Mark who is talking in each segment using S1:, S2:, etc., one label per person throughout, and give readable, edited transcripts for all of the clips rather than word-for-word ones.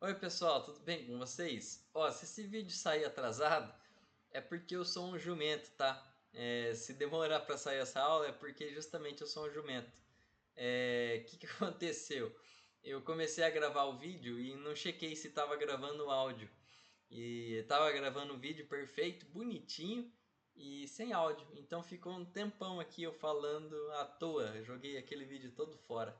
S1: Oi pessoal, tudo bem com vocês? Ó, se esse vídeo sair atrasado, é porque eu sou um jumento, tá? Se demorar para sair essa aula é porque justamente eu sou um jumento. Que aconteceu? Eu comecei a gravar o vídeo e não chequei se estava gravando o áudio. E estava gravando o vídeo perfeito, bonitinho e sem áudio. Então ficou um tempão aqui eu falando à toa. Joguei aquele vídeo todo fora.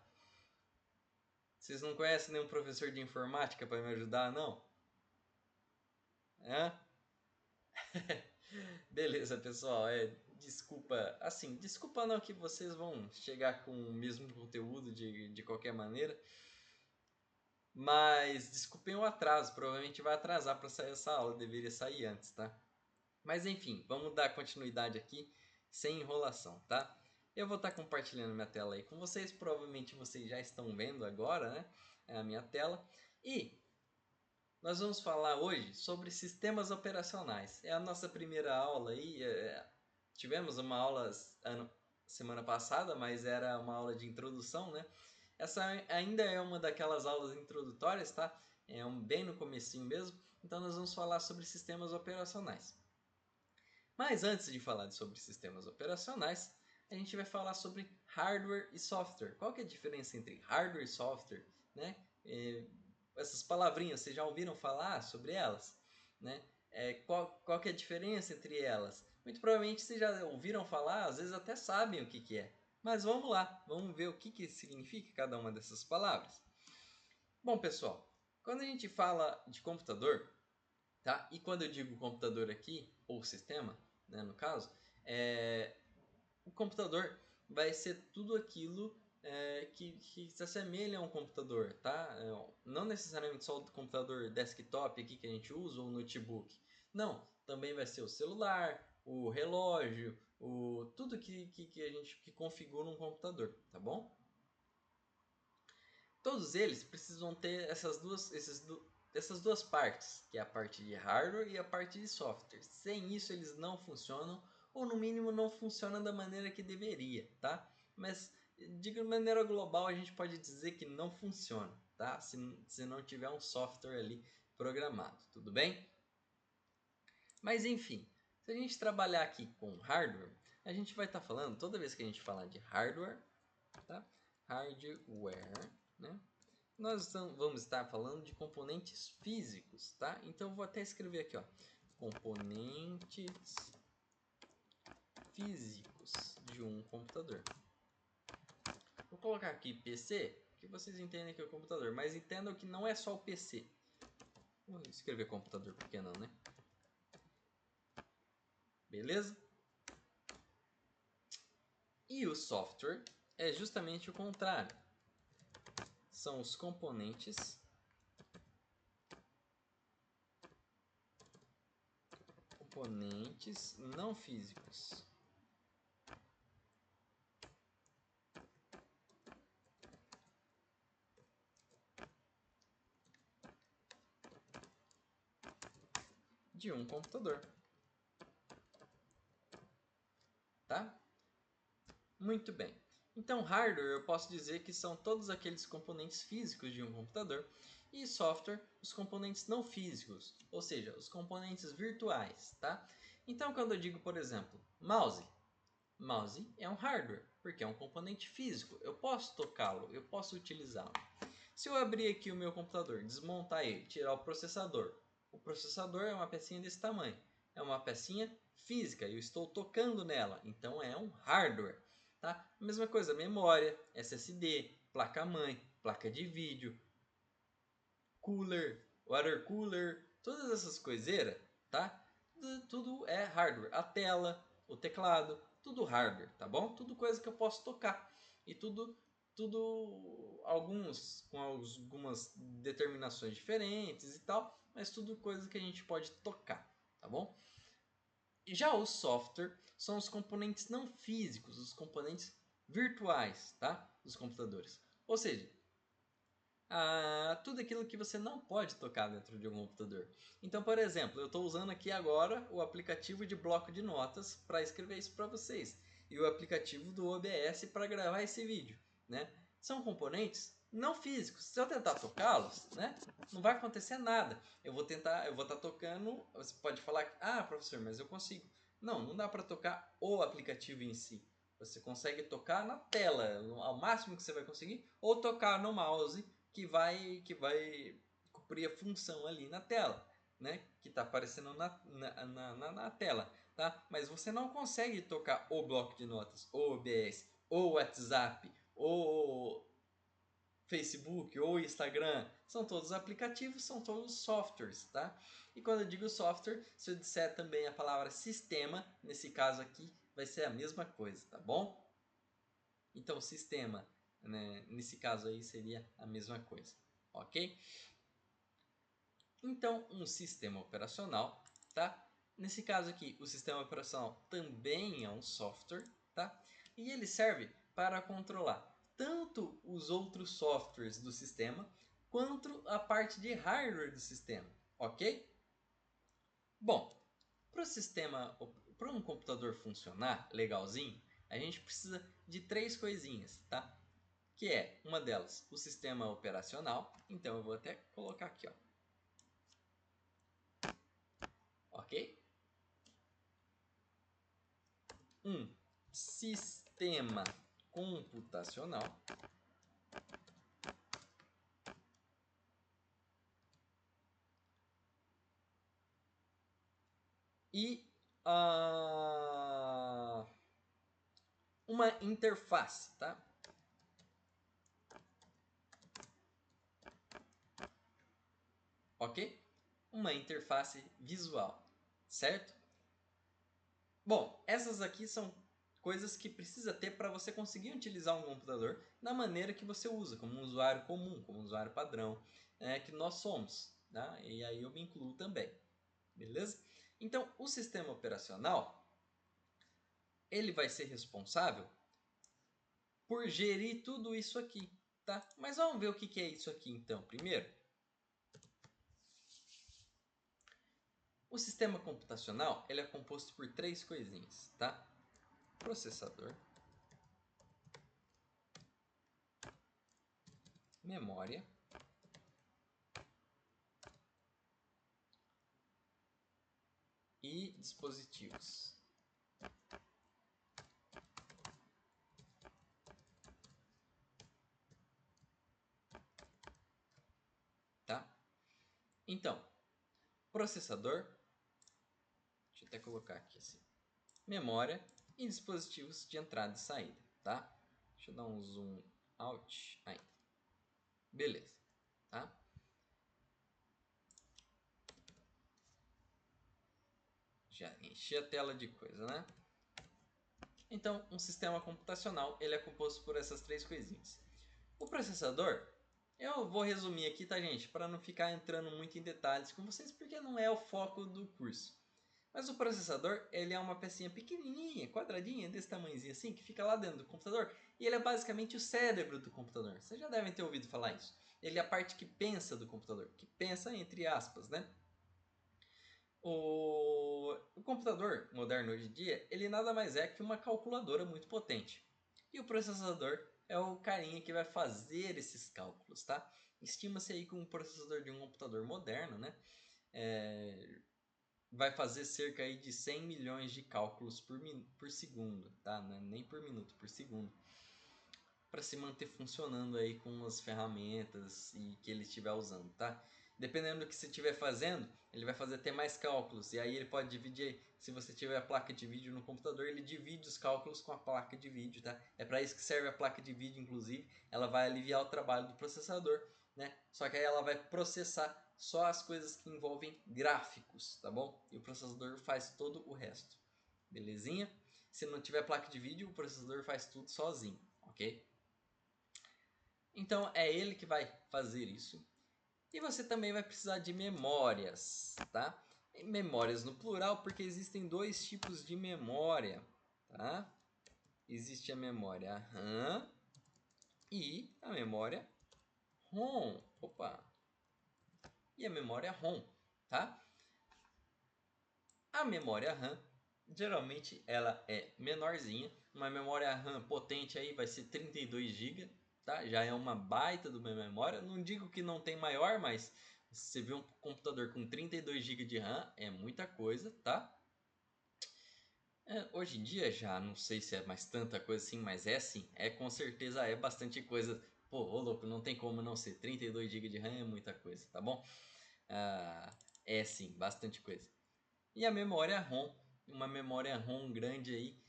S1: Vocês não conhecem nenhum professor de informática para me ajudar, não? Hã? Beleza, pessoal. Desculpa. Assim, desculpa não que vocês vão chegar com o mesmo conteúdo de qualquer maneira. Mas desculpem o atraso. Provavelmente vai atrasar para sair essa aula. Deveria sair antes, tá? Mas enfim, vamos dar continuidade aqui sem enrolação, tá? Eu vou estar compartilhando minha tela aí com vocês. Provavelmente vocês já estão vendo agora, né? A minha tela. E nós vamos falar hoje sobre sistemas operacionais. É a nossa primeira aula aí. Tivemos uma aula semana passada, mas era uma aula de introdução, né? Essa ainda é uma daquelas aulas introdutórias, tá? Bem no comecinho mesmo. Então nós vamos falar sobre sistemas operacionais. Mas antes de falar sobre sistemas operacionais, a gente vai falar sobre hardware e software. Qual que é a diferença entre hardware e software, né? Essas palavrinhas, vocês já ouviram falar sobre elas? Né? Qual que é a diferença entre elas? Muito provavelmente vocês já ouviram falar, às vezes até sabem o que é. Mas vamos lá, vamos ver o que significa cada uma dessas palavras. Bom, pessoal, quando a gente fala de computador, tá? E quando eu digo computador aqui, ou sistema, né, no caso, o computador vai ser tudo aquilo que se assemelha a um computador, tá? Não necessariamente só o computador desktop aqui que a gente usa ou notebook. Não, também vai ser o celular, o relógio, tudo que a gente que configura um computador, tá bom? Todos eles precisam ter essas duas partes, que é a parte de hardware e a parte de software. Sem isso eles não funcionam, ou no mínimo não funcionam da maneira que deveria, tá? Mas de maneira global a gente pode dizer que não funciona, tá? Se não tiver um software ali programado, tudo bem? Mas enfim, se a gente trabalhar aqui com hardware, a gente vai estar falando, toda vez que a gente falar de hardware, tá? Hardware, né? Nós vamos estar falando de componentes físicos, tá? Então eu vou até escrever aqui, ó, componentes físicos de um computador. Vou colocar aqui PC, que vocês entendem que é o computador, mas entendam que não é só o PC. Vou escrever computador, por que não, né? Beleza? E o software é justamente o contrário. São os componentes não físicos. De um computador. Tá? Muito bem. Então, hardware eu posso dizer que são todos aqueles componentes físicos de um computador e software, os componentes não físicos, ou seja, os componentes virtuais, tá? Então, quando eu digo, por exemplo, mouse é um hardware, porque é um componente físico, eu posso tocá-lo, eu posso utilizá-lo. Se eu abrir aqui o meu computador, desmontar ele, tirar o processador é uma pecinha desse tamanho, é uma pecinha física, eu estou tocando nela, então é um hardware. Tá? Mesma coisa, memória, SSD, placa-mãe, placa de vídeo, cooler, water cooler, todas essas coiseiras, tá? Tudo é hardware. A tela, o teclado, tudo hardware, tá bom? Tudo coisa que eu posso tocar. E tudo alguns com algumas determinações diferentes e tal, mas tudo coisa que a gente pode tocar, tá bom? Já o software são os componentes não físicos, os componentes virtuais, tá? Dos computadores. Ou seja, tudo aquilo que você não pode tocar dentro de um computador. Então, por exemplo, eu estou usando aqui agora o aplicativo de bloco de notas para escrever isso para vocês e o aplicativo do OBS para gravar esse vídeo, né? São componentes não físicos. Se eu tentar tocá-los, né, não vai acontecer nada. Eu vou estar tocando. Você pode falar, ah, professor, mas eu consigo. Não, não dá para tocar o aplicativo em si. Você consegue tocar na tela, ao máximo que você vai conseguir, ou tocar no mouse que vai cumprir a função ali na tela, né, que está aparecendo na tela, tá? Mas você não consegue tocar o bloco de notas, o OBS, ou WhatsApp, ou Facebook ou Instagram, são todos aplicativos, são todos softwares, tá? E quando eu digo software, se eu disser também a palavra sistema, nesse caso aqui, vai ser a mesma coisa, tá bom? Então, sistema, né, nesse caso aí, seria a mesma coisa, ok? Então, um sistema operacional, tá? Nesse caso aqui, o sistema operacional também é um software, tá? E ele serve para controlar tanto os outros softwares do sistema, quanto a parte de hardware do sistema, ok? Bom, para um computador funcionar legalzinho, a gente precisa de três coisinhas, tá? Que é, uma delas, o sistema operacional. Então, eu vou até colocar aqui, ó. Ok? Um sistema computacional. E uma interface, tá? Ok? Uma interface visual, certo? Bom, essas aqui são coisas que precisa ter para você conseguir utilizar um computador da maneira que você usa, como um usuário comum, como um usuário padrão, que nós somos, tá? E aí eu me incluo também, beleza? Então, o sistema operacional, ele vai ser responsável por gerir tudo isso aqui, tá? Mas vamos ver o que é isso aqui então, primeiro. O sistema computacional, ele é composto por três coisinhas, tá? Processador, memória e dispositivos. Tá? Então, processador, deixa eu até colocar aqui assim, memória e dispositivos de entrada e saída, tá? Deixa eu dar um zoom out aí. Beleza, tá? Já enchi a tela de coisa, né? Então, um sistema computacional, ele é composto por essas três coisinhas. O processador, eu vou resumir aqui, tá, gente? Para não ficar entrando muito em detalhes com vocês, porque não é o foco do curso. Mas o processador, ele é uma pecinha pequenininha, quadradinha, desse tamanhozinho assim, que fica lá dentro do computador. E ele é basicamente o cérebro do computador. Vocês já devem ter ouvido falar isso. Ele é a parte que pensa do computador. Que pensa entre aspas, né? O computador moderno hoje em dia, ele nada mais é que uma calculadora muito potente. E o processador é o carinha que vai fazer esses cálculos, tá? Estima-se aí que um processador de um computador moderno, né? Vai fazer cerca aí de 100 milhões de cálculos por segundo, tá? Nem por minuto, por segundo. Para se manter funcionando aí com as ferramentas e que ele estiver usando, tá? Dependendo do que você estiver fazendo, ele vai fazer até mais cálculos. E aí ele pode dividir, se você tiver a placa de vídeo no computador, ele divide os cálculos com a placa de vídeo, tá? É para isso que serve a placa de vídeo, inclusive. Ela vai aliviar o trabalho do processador, né? Só que aí ela vai processar só as coisas que envolvem gráficos, tá bom? E o processador faz todo o resto. Belezinha? Se não tiver placa de vídeo, o processador faz tudo sozinho, ok? Então é ele que vai fazer isso. E você também vai precisar de memórias, tá? E memórias no plural, porque existem dois tipos de memória, tá? Existe a memória RAM e a memória ROM. Opa! E a memória ROM, tá? A memória RAM, geralmente ela é menorzinha. Uma memória RAM potente aí vai ser 32 GB, tá? Já é uma baita de uma memória. Não digo que não tem maior, mas você vê um computador com 32 GB de RAM, é muita coisa, tá? Hoje em dia já não sei se é mais tanta coisa assim, mas é sim, com certeza é bastante coisa. Pô, ô louco, não tem como não ser. 32 GB de RAM é muita coisa, tá bom? Ah, é sim, bastante coisa. E a memória ROM, uma memória ROM grande aí,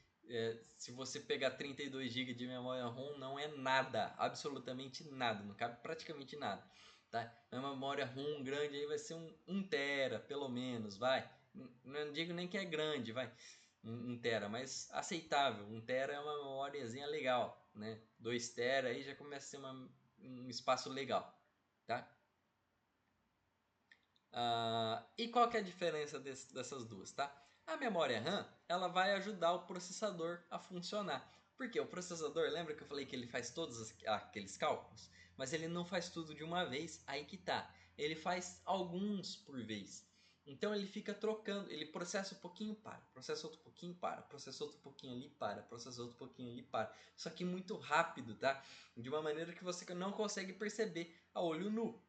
S1: se você pegar 32 GB de memória ROM, não é nada, absolutamente nada, não cabe praticamente nada, tá? Uma memória ROM grande aí vai ser um tera, pelo menos, vai. Não digo nem que é grande, vai, 1 tera, mas aceitável. 1 tera é uma memóriazinha legal, né? 2 tera aí já começa a ser um espaço legal, tá? E qual que é a diferença dessas duas, tá? A memória RAM, ela vai ajudar o processador a funcionar. Porque o processador, lembra que eu falei que ele faz todos aqueles cálculos? Mas ele não faz tudo de uma vez, aí que tá. Ele faz alguns por vez. Então ele fica trocando, ele processa um pouquinho, para, processa outro pouquinho, para, processa outro pouquinho ali, para, processa outro pouquinho ali, para. Só que muito rápido, tá? De uma maneira que você não consegue perceber a olho nu.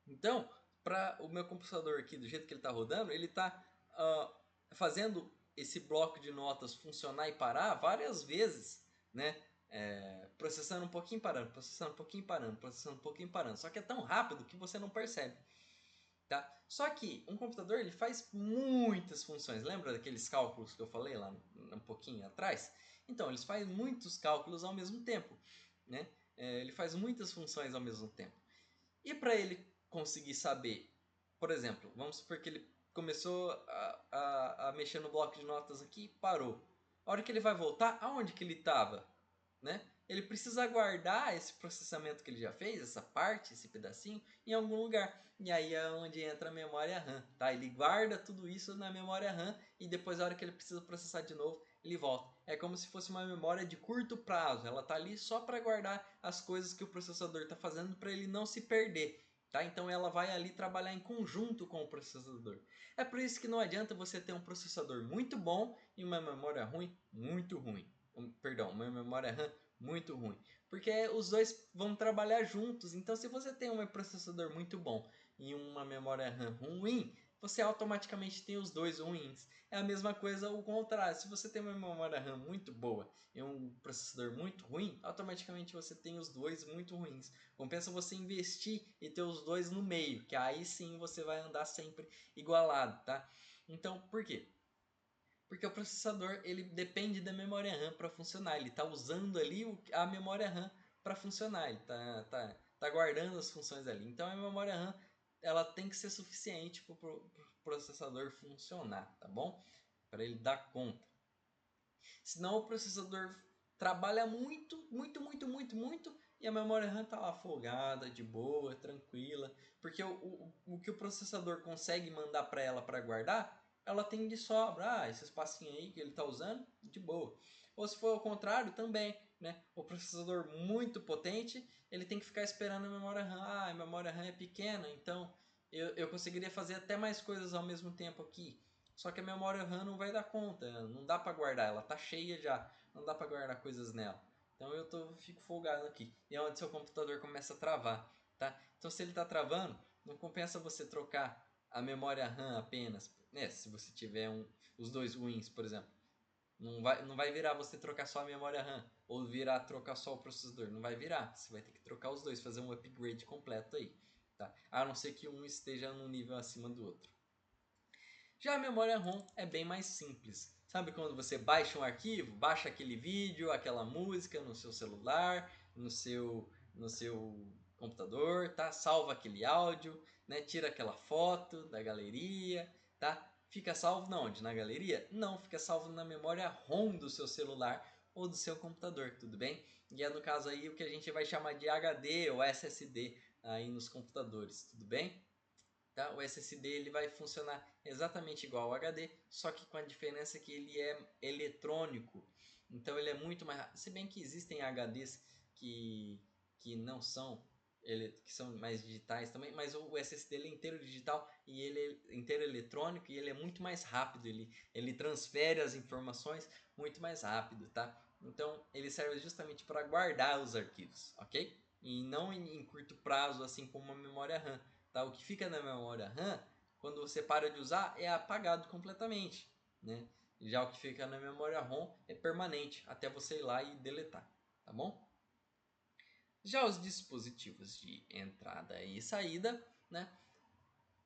S1: Então, para o meu computador aqui, do jeito que ele está rodando, ele está fazendo esse bloco de notas funcionar e parar várias vezes, né? Processando um pouquinho parando, processando um pouquinho parando, processando um pouquinho parando. Só que é tão rápido que você não percebe. Tá? Só que um computador ele faz muitas funções. Lembra daqueles cálculos que eu falei lá um pouquinho atrás? Então, eles fazem muitos cálculos ao mesmo tempo. Né? Ele faz muitas funções ao mesmo tempo. E para ele conseguir saber, por exemplo, vamos supor que ele começou a mexer no bloco de notas aqui e parou. A hora que ele vai voltar, aonde que ele estava? Né? Ele precisa guardar esse processamento que ele já fez, essa parte, esse pedacinho, em algum lugar. E aí é onde entra a memória RAM. Tá? Ele guarda tudo isso na memória RAM e depois, a hora que ele precisa processar de novo, ele volta. É como se fosse uma memória de curto prazo. Ela está ali só para guardar as coisas que o processador está fazendo para ele não se perder. Tá? Então ela vai ali trabalhar em conjunto com o processador. É por isso que não adianta você ter um processador muito bom e uma memória ruim muito ruim. Perdão, uma memória RAM muito ruim. Porque os dois vão trabalhar juntos. Então se você tem um processador muito bom e uma memória RAM ruim, você automaticamente tem os dois ruins. É a mesma coisa o contrário. Se você tem uma memória RAM muito boa e um processador muito ruim, automaticamente você tem os dois muito ruins. Compensa você investir e ter os dois no meio, que aí sim você vai andar sempre igualado, tá? Então, por quê? Porque o processador ele depende da memória RAM para funcionar. Ele está usando ali a memória RAM para funcionar. Ele tá guardando as funções ali. Então a memória RAM ela tem que ser suficiente para o processador funcionar, tá bom? Para ele dar conta. Senão o processador trabalha muito, muito, muito, muito, muito e a memória RAM está lá folgada, de boa, tranquila. Porque o que o processador consegue mandar para ela para guardar, ela tem de sobra. Esse espacinho aí que ele está usando, de boa. Ou se for o contrário, também. Né? O processador muito potente, ele tem que ficar esperando a memória RAM. A memória RAM é pequena, então eu conseguiria fazer até mais coisas ao mesmo tempo aqui. Só que a memória RAM não vai dar conta, não dá para guardar, ela tá cheia já, não dá para guardar coisas nela. Então fico folgado aqui. E é onde seu computador começa a travar, tá? Então se ele está travando, não compensa você trocar a memória RAM apenas. Se você tiver os dois ruins, por exemplo. Não vai virar você trocar só a memória RAM ou virar trocar só o processador. Não vai virar. Você vai ter que trocar os dois, fazer um upgrade completo aí. Tá? A não ser que um esteja num nível acima do outro. Já a memória ROM é bem mais simples. Sabe quando você baixa um arquivo, baixa aquele vídeo, aquela música no seu celular, no seu computador, tá? Salva aquele áudio, né? Tira aquela foto da galeria, tá? Fica salvo na onde? Na galeria? Não, fica salvo na memória ROM do seu celular ou do seu computador, tudo bem? E é no caso aí o que a gente vai chamar de HD ou SSD aí nos computadores, tudo bem? Tá? O SSD ele vai funcionar exatamente igual ao HD, só que com a diferença que ele é eletrônico. Então ele é muito mais rápido. Se bem que existem HDs que não são que são mais digitais também, mas o SSD ele é inteiro digital e ele é inteiro eletrônico e ele é muito mais rápido, ele transfere as informações muito mais rápido, tá? Então, ele serve justamente para guardar os arquivos, ok? E não em curto prazo, assim como uma memória RAM. Tá? O que fica na memória RAM, quando você para de usar, é apagado completamente, né? Já o que fica na memória ROM é permanente, até você ir lá e deletar, tá bom? Já os dispositivos de entrada e saída, né?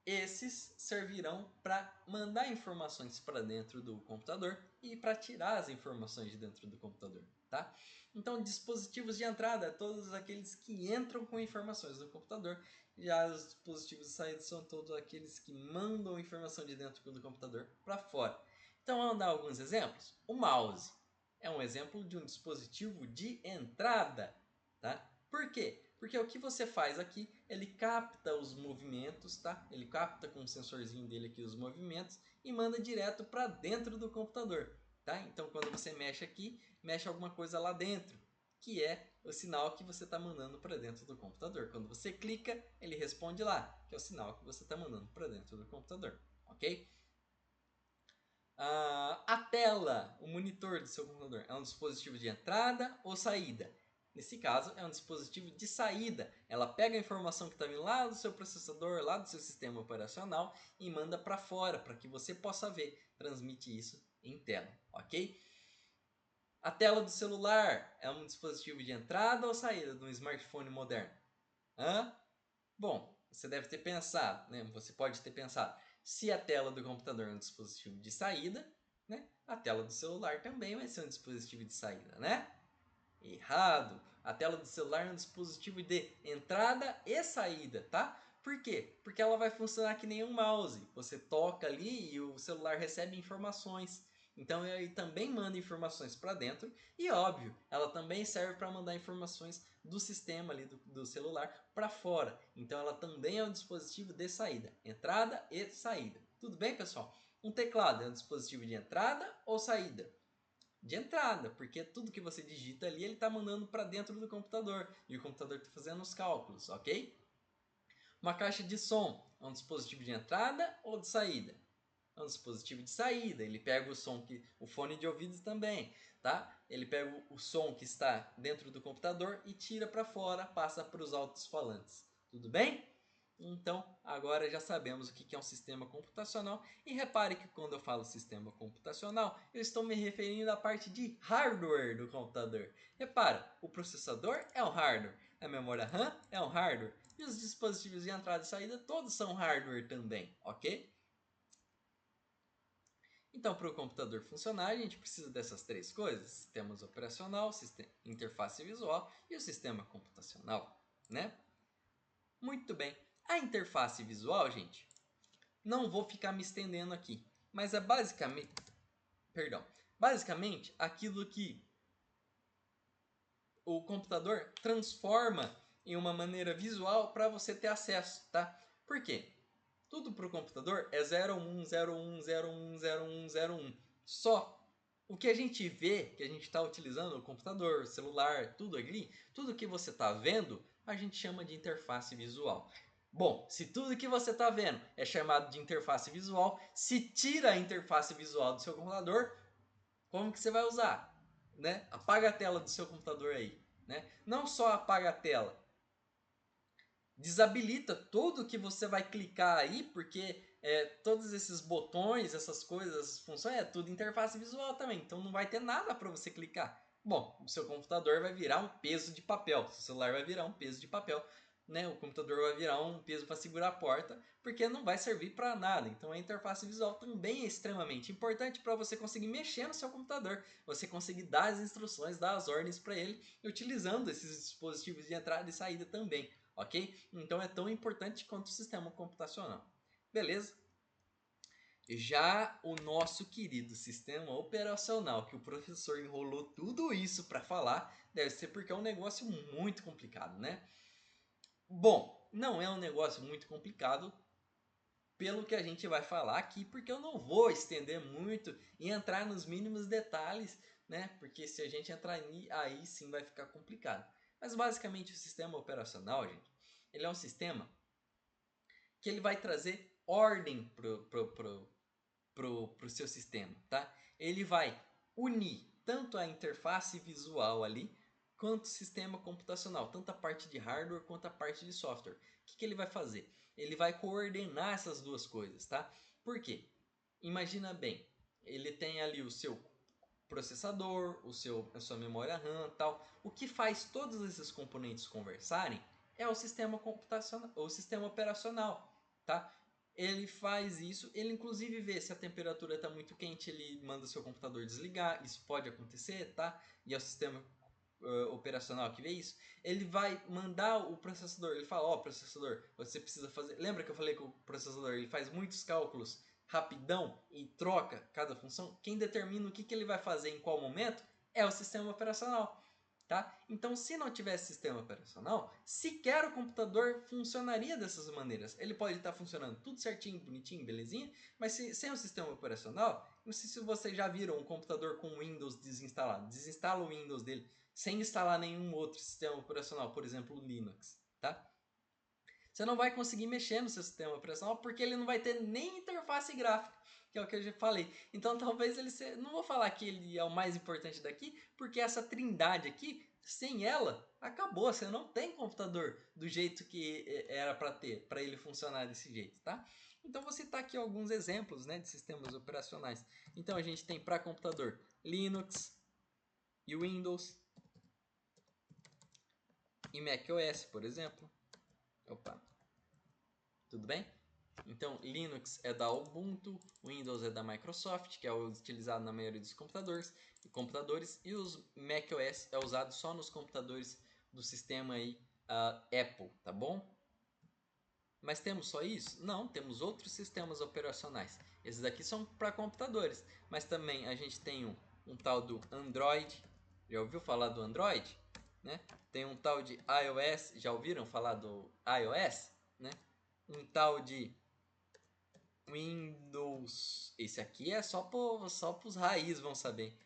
S1: Esses servirão para mandar informações para dentro do computador e para tirar as informações de dentro do computador, tá? Então, dispositivos de entrada, todos aqueles que entram com informações do computador, já os dispositivos de saída são todos aqueles que mandam informação de dentro do computador para fora. Então, vamos dar alguns exemplos. O mouse é um exemplo de um dispositivo de entrada, tá? Por quê? Porque o que você faz aqui, ele capta os movimentos, tá? Ele capta com o sensorzinho dele aqui os movimentos e manda direto para dentro do computador, tá? Então, quando você mexe aqui, mexe alguma coisa lá dentro, que é o sinal que você está mandando para dentro do computador. Quando você clica, ele responde lá, que é o sinal que você está mandando para dentro do computador, ok? A tela, o monitor do seu computador, é um dispositivo de entrada ou saída? Nesse caso, é um dispositivo de saída. Ela pega a informação que está vindo lá do seu processador, lá do seu sistema operacional e manda para fora, para que você possa ver. Transmite isso em tela, ok? A tela do celular é um dispositivo de entrada ou saída de um smartphone moderno? Hã? Bom, você deve ter pensado, né? Você pode ter pensado, se a tela do computador é um dispositivo de saída, né? A tela do celular também vai ser um dispositivo de saída, né? Errado. A tela do celular é um dispositivo de entrada e saída, tá? Por quê? Porque ela vai funcionar que nem um mouse. Você toca ali e o celular recebe informações. Então ele também manda informações para dentro e óbvio, ela também serve para mandar informações do sistema ali do celular para fora. Então ela também é um dispositivo de saída, entrada e saída. Tudo bem, pessoal? Um teclado é um dispositivo de entrada ou saída? De entrada, porque tudo que você digita ali ele está mandando para dentro do computador e o computador está fazendo os cálculos, ok? Uma caixa de som é um dispositivo de entrada ou de saída? É um dispositivo de saída, ele pega o som que o fone de ouvido também, tá? Ele pega o som que está dentro do computador e tira para fora, passa para os alto-falantes. Tudo bem? Então, agora já sabemos o que é um sistema computacional e repare que quando eu falo sistema computacional, eu estou me referindo à parte de hardware do computador. Repara, o processador é um hardware, a memória RAM é um hardware e os dispositivos de entrada e saída todos são hardware também, ok? Então, para o computador funcionar, a gente precisa dessas três coisas: sistema operacional, interface visual e o sistema computacional, né? Muito bem. A interface visual, gente, não vou ficar me estendendo aqui, mas é basicamente aquilo que o computador transforma em uma maneira visual para você ter acesso, tá? Por quê? Tudo para o computador é 01, 01, 01, 01, 01. Só o que a gente vê, que a gente está utilizando, o computador, celular, tudo ali, tudo que você está vendo, a gente chama de interface visual. Bom, se tudo que você está vendo é chamado de interface visual, se tira a interface visual do seu computador, como que você vai usar? Né? Apaga a tela do seu computador aí. Né? Não só apaga a tela, desabilita tudo que você vai clicar aí, porque todos esses botões, essas coisas, essas funções, é tudo interface visual também. Então não vai ter nada para você clicar. Bom, o seu computador vai virar um peso de papel, o seu celular vai virar um peso de papel, né? O computador vai virar um peso para segurar a porta, porque não vai servir para nada. Então a interface visual também é extremamente importante para você conseguir mexer no seu computador, você conseguir dar as instruções, dar as ordens para ele, utilizando esses dispositivos de entrada e saída também. Ok? Então é tão importante quanto o sistema computacional. Beleza? Já o nosso querido sistema operacional, que o professor enrolou tudo isso para falar, deve ser porque é um negócio muito complicado, né? Bom, não é um negócio muito complicado pelo que a gente vai falar aqui, porque eu não vou estender muito e entrar nos mínimos detalhes, né? Porque se a gente entrar aí sim vai ficar complicado. Mas basicamente o sistema operacional, gente, ele é um sistema que ele vai trazer ordem pro seu sistema, tá? Ele vai unir tanto a interface visual ali, quanto o sistema computacional, tanto a parte de hardware quanto a parte de software. O que ele vai fazer? Ele vai coordenar essas duas coisas, tá? Por quê? Imagina bem, ele tem ali o seu processador, a sua memória RAM, tal. O que faz todos esses componentes conversarem é o sistema computacional, o sistema operacional, tá? Ele faz isso, ele inclusive vê se a temperatura está muito quente, ele manda o seu computador desligar, isso pode acontecer, tá? E é o sistema operacional que vê isso. Ele vai mandar o processador, ele fala, ó, processador, você precisa fazer... Lembra que eu falei que o processador ele faz muitos cálculos rapidão e troca cada função? Quem determina o que ele vai fazer em qual momento é o sistema operacional. Tá? Então, se não tivesse sistema operacional, sequer o computador funcionaria dessas maneiras. Ele pode estar funcionando tudo certinho, bonitinho, belezinha, mas sem o sistema operacional, não sei se vocês já viram um computador com Windows desinstalado. Desinstala o Windows dele sem instalar nenhum outro sistema operacional, por exemplo, o Linux. Tá? Você não vai conseguir mexer no seu sistema operacional porque ele não vai ter nem interface gráfica, que é o que eu já falei. Então talvez ele seja... Não vou falar que ele é o mais importante daqui, porque essa trindade aqui, sem ela, acabou. Você não tem computador do jeito que era para ter, para ele funcionar desse jeito, tá? Então vou citar aqui alguns exemplos, né, de sistemas operacionais. Então a gente tem para computador Linux e Windows e macOS, por exemplo. Opa, tudo bem? Então, Linux é da Ubuntu, Windows é da Microsoft, que é o utilizado na maioria dos computadores, e os macOS é usado só nos computadores do sistema aí, Apple, tá bom? Mas temos só isso? Não, temos outros sistemas operacionais. Esses daqui são para computadores, mas também a gente tem um tal do Android. Já ouviu falar do Android? Né? Tem um tal de iOS, já ouviram falar do iOS? Né? Um tal de Windows. Esse aqui é só para os raiz vão saber.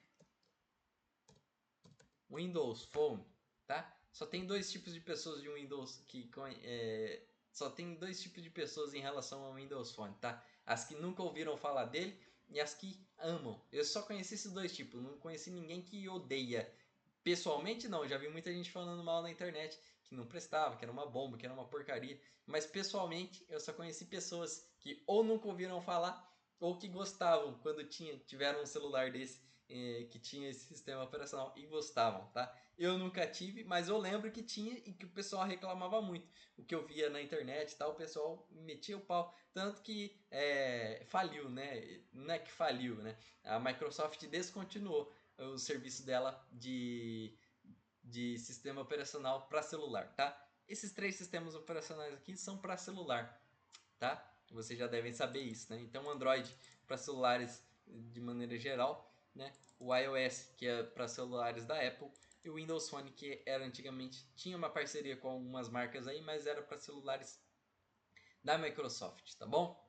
S1: Windows Phone, tá? Só tem dois tipos de pessoas de Windows só tem dois tipos de pessoas em relação ao Windows Phone, tá? As que nunca ouviram falar dele e as que amam. Eu só conheci esses dois tipos, não conheci ninguém que odeia. Pessoalmente não, já vi muita gente falando mal na internet, que não prestava, que era uma bomba, que era uma porcaria. Mas pessoalmente eu só conheci pessoas que ou nunca ouviram falar ou que gostavam quando tiveram um celular desse que tinha esse sistema operacional e gostavam, tá? Eu nunca tive, mas eu lembro que tinha e que o pessoal reclamava muito. O que eu via na internet e tal, o pessoal metia o pau. Tanto que faliu, né? Não é que faliu, né? A Microsoft descontinuou o serviço dela de sistema operacional para celular, tá? Esses três sistemas operacionais aqui são para celular, tá? Vocês já devem saber isso, né? Então, Android para celulares de maneira geral, né? O iOS, que é para celulares da Apple, e o Windows Phone, que era antigamente, tinha uma parceria com algumas marcas aí, mas era para celulares da Microsoft, tá bom?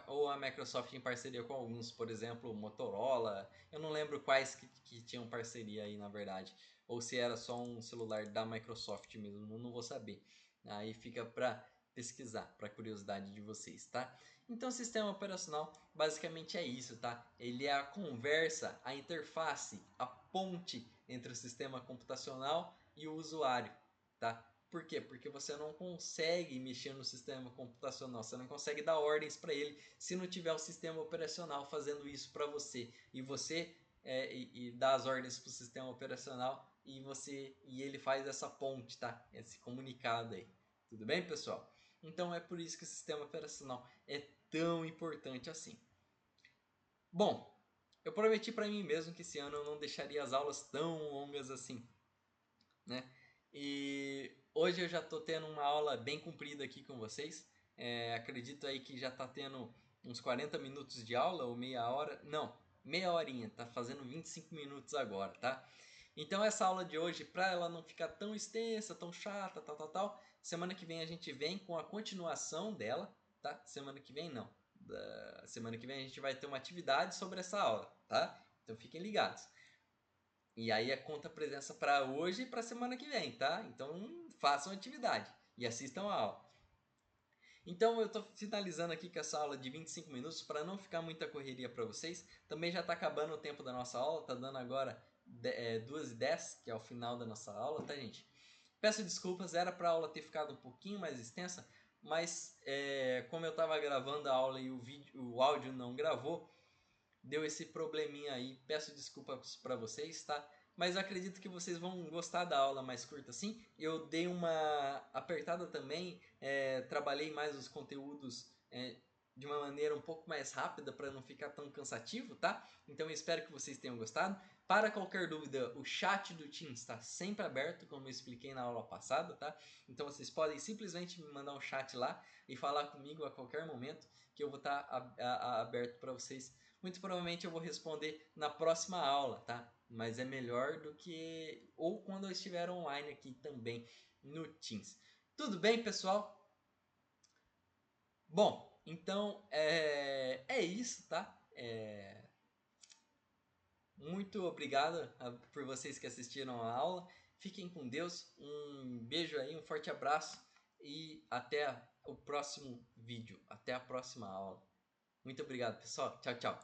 S1: Ou a Microsoft em parceria com alguns, por exemplo, Motorola. Eu não lembro quais que tinham parceria aí, na verdade. Ou se era só um celular da Microsoft mesmo, não vou saber. Aí fica para pesquisar, para curiosidade de vocês, tá? Então, o sistema operacional basicamente é isso, tá? Ele é a conversa, a interface, a ponte entre o sistema computacional e o usuário, tá? Por quê? Porque você não consegue mexer no sistema computacional, você não consegue dar ordens para ele se não tiver o sistema operacional fazendo isso para você. E você dá as ordens para o sistema operacional e ele faz essa ponte, tá? Esse comunicado aí. Tudo bem, pessoal? Então é por isso que o sistema operacional é tão importante assim. Bom, eu prometi para mim mesmo que esse ano eu não deixaria as aulas tão longas assim, né? E hoje eu já estou tendo uma aula bem comprida aqui com vocês. Acredito aí que já está tendo uns 40 minutos de aula ou meia hora. Não, meia horinha, tá fazendo 25 minutos agora, tá? Então essa aula de hoje, para ela não ficar tão extensa, tão chata, tal, semana que vem a gente vem com a continuação dela, tá? Semana que vem não. Semana que vem a gente vai ter uma atividade sobre essa aula, tá? Então fiquem ligados. E aí conta a presença para hoje e para semana que vem, tá? Então façam atividade e assistam a aula. Então eu estou finalizando aqui com essa aula de 25 minutos para não ficar muita correria para vocês. Também já está acabando o tempo da nossa aula, está dando agora 2h10, que é o final da nossa aula, tá, gente? Peço desculpas, era para a aula ter ficado um pouquinho mais extensa, mas como eu estava gravando a aula e o áudio não gravou, deu esse probleminha aí. Peço desculpas para vocês, tá? Mas eu acredito que vocês vão gostar da aula mais curta assim. Eu dei uma apertada também, trabalhei mais os conteúdos de uma maneira um pouco mais rápida para não ficar tão cansativo, tá? Então eu espero que vocês tenham gostado. Para qualquer dúvida, o chat do Teams está sempre aberto, como eu expliquei na aula passada, tá? Então vocês podem simplesmente me mandar um chat lá e falar comigo a qualquer momento, que eu vou estar aberto para vocês. Muito provavelmente eu vou responder na próxima aula, tá? Mas é melhor do que... ou quando eu estiver online aqui também no Teams. Tudo bem, pessoal? Bom, então é isso, tá? Muito obrigado por vocês que assistiram a aula. Fiquem com Deus. Um beijo aí, um forte abraço e até o próximo vídeo. Até a próxima aula. Muito obrigado, pessoal. Tchau, tchau.